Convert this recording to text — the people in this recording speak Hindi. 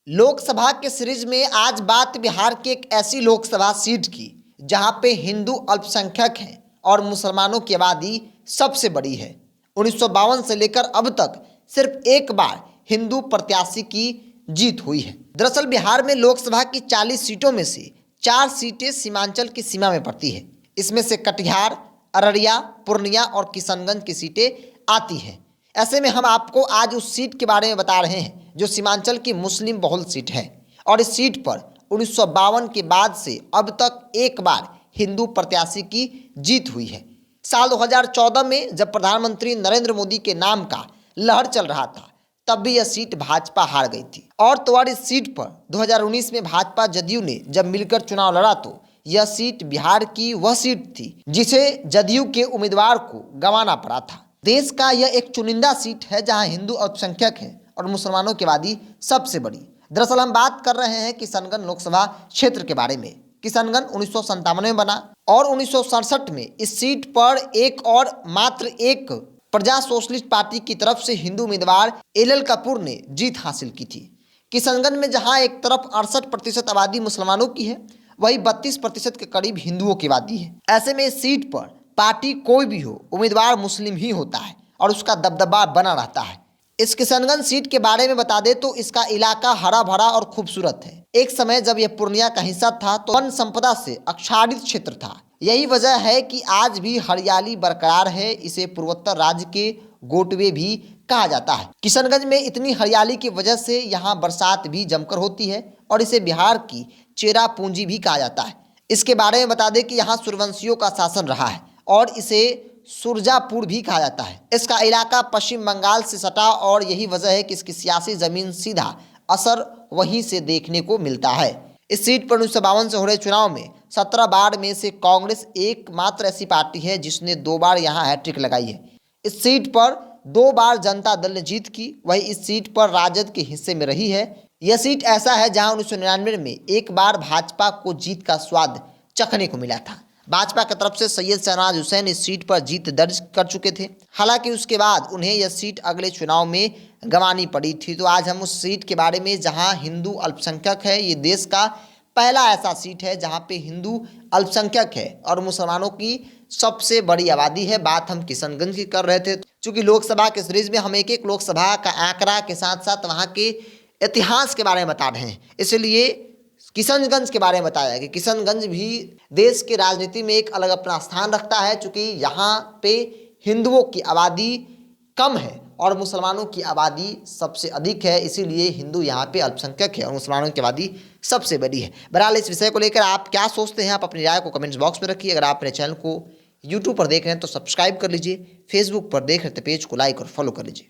लोकसभा के सीरीज में आज बात बिहार की एक ऐसी लोकसभा सीट की जहां पे हिंदू अल्पसंख्यक हैं और मुसलमानों की आबादी सबसे बड़ी है। 1952 से लेकर अब तक सिर्फ एक बार हिंदू प्रत्याशी की जीत हुई है। दरअसल बिहार में लोकसभा की 40 सीटों में से 4 सीटें सीमांचल की सीमा में पड़ती है। इसमें से कटिहार, अररिया, पूर्णिया और किशनगंज की सीटें आती हैं। ऐसे में हम आपको आज उस सीट के बारे में बता रहे हैं जो सीमांचल की मुस्लिम बहुल सीट है और इस सीट पर 1952 के बाद से अब तक एक बार हिंदू प्रत्याशी की जीत हुई है। साल 2014 में जब प्रधानमंत्री नरेंद्र मोदी के नाम का लहर चल रहा था तब भी यह सीट भाजपा हार गई थी और तो और इस सीट पर 2019 में भाजपा जदयू ने जब मिलकर चुनाव लड़ा तो यह सीट बिहार की वह सीट थी जिसे जदयू के उम्मीदवार को गंवाना पड़ा था। देश का यह एक चुनिंदा सीट है जहां हिंदू अल्पसंख्यक है और मुसलमानों की आबादी सबसे बड़ी। दरअसल हम बात कर रहे हैं किशनगंज लोकसभा क्षेत्र के बारे में। किशनगंज 1997 में बना और 1967 में इस सीट पर मात्र एक प्रजा सोशलिस्ट पार्टी की तरफ से हिंदू उम्मीदवार एल कपूर ने जीत हासिल की थी। किशनगंज में जहां एक तरफ 68% आबादी मुसलमानों की है वही 32% के करीब हिंदुओं की आबादी है। ऐसे में इस सीट पर पार्टी कोई भी हो उम्मीदवार मुस्लिम ही होता है और उसका दबदबा बना रहता है। इस किशनगंज सीट के बारे में बता दें तो इसका इलाका हरा भरा और खूबसूरत है। एक समय जब यह पूर्णिया का हिस्सा था तो वन संपदा से आच्छादित क्षेत्र था। यही वजह है कि आज भी हरियाली बरकरार है। इसे पूर्वोत्तर राज्य के गोटवे भी कहा जाता है। किशनगंज में इतनी हरियाली की वजह से यहाँ बरसात भी जमकर होती है और इसे बिहार की चेरा पूंजी भी कहा जाता है। इसके बारे में बता दें कि यहाँ सूर्यवंशियों का शासन रहा है और इसे सुरजापुर भी कहा जाता है। इसका इलाका पश्चिम बंगाल से सटा और यही वजह है कि इसकी सियासी जमीन सीधा असर वहीं से देखने को मिलता है। इस सीट पर 1952 से हो रहे चुनाव में 17 बार में से कांग्रेस एकमात्र ऐसी पार्टी है जिसने 2 बार यहाँ हैट्रिक लगाई है। इस सीट पर 2 बार जनता दल ने जीत की, वही इस सीट पर राजद के हिस्से में रही है। यह सीट ऐसा है जहां 1999 में एक बार भाजपा को जीत का स्वाद चखने को मिला था। भाजपा की तरफ से सैयद शहनाज हुसैन इस सीट पर जीत दर्ज कर चुके थे। हालांकि उसके बाद उन्हें यह सीट अगले चुनाव में गंवानी पड़ी थी। तो आज हम उस सीट के बारे में जहां हिंदू अल्पसंख्यक है, ये देश का पहला ऐसा सीट है जहां पे हिंदू अल्पसंख्यक है और मुसलमानों की सबसे बड़ी आबादी है। बात हम किशनगंज की कर रहे थे। चूँकि लोकसभा के सीरीज में हम एक लोकसभा का आंकड़ा के साथ साथ वहाँ के इतिहास के बारे में बता रहे हैं, इसलिए किशनगंज के बारे में बताया कि किशनगंज भी देश की राजनीति में एक अलग अपना स्थान रखता है। चूँकि यहाँ पे हिंदुओं की आबादी कम है और मुसलमानों की आबादी सबसे अधिक है, इसीलिए हिंदू यहाँ पे अल्पसंख्यक है और मुसलमानों की आबादी सबसे बड़ी है। बहरहाल इस विषय को लेकर आप क्या सोचते हैं, आप अपनी राय को कमेंट्स बॉक्स में रखिए। अगर आप मेरे चैनल को यूट्यूब पर देख रहे हैं तो सब्सक्राइब कर लीजिए, फेसबुक पर देख रहे हैं तो पेज को लाइक और फॉलो कर लीजिए।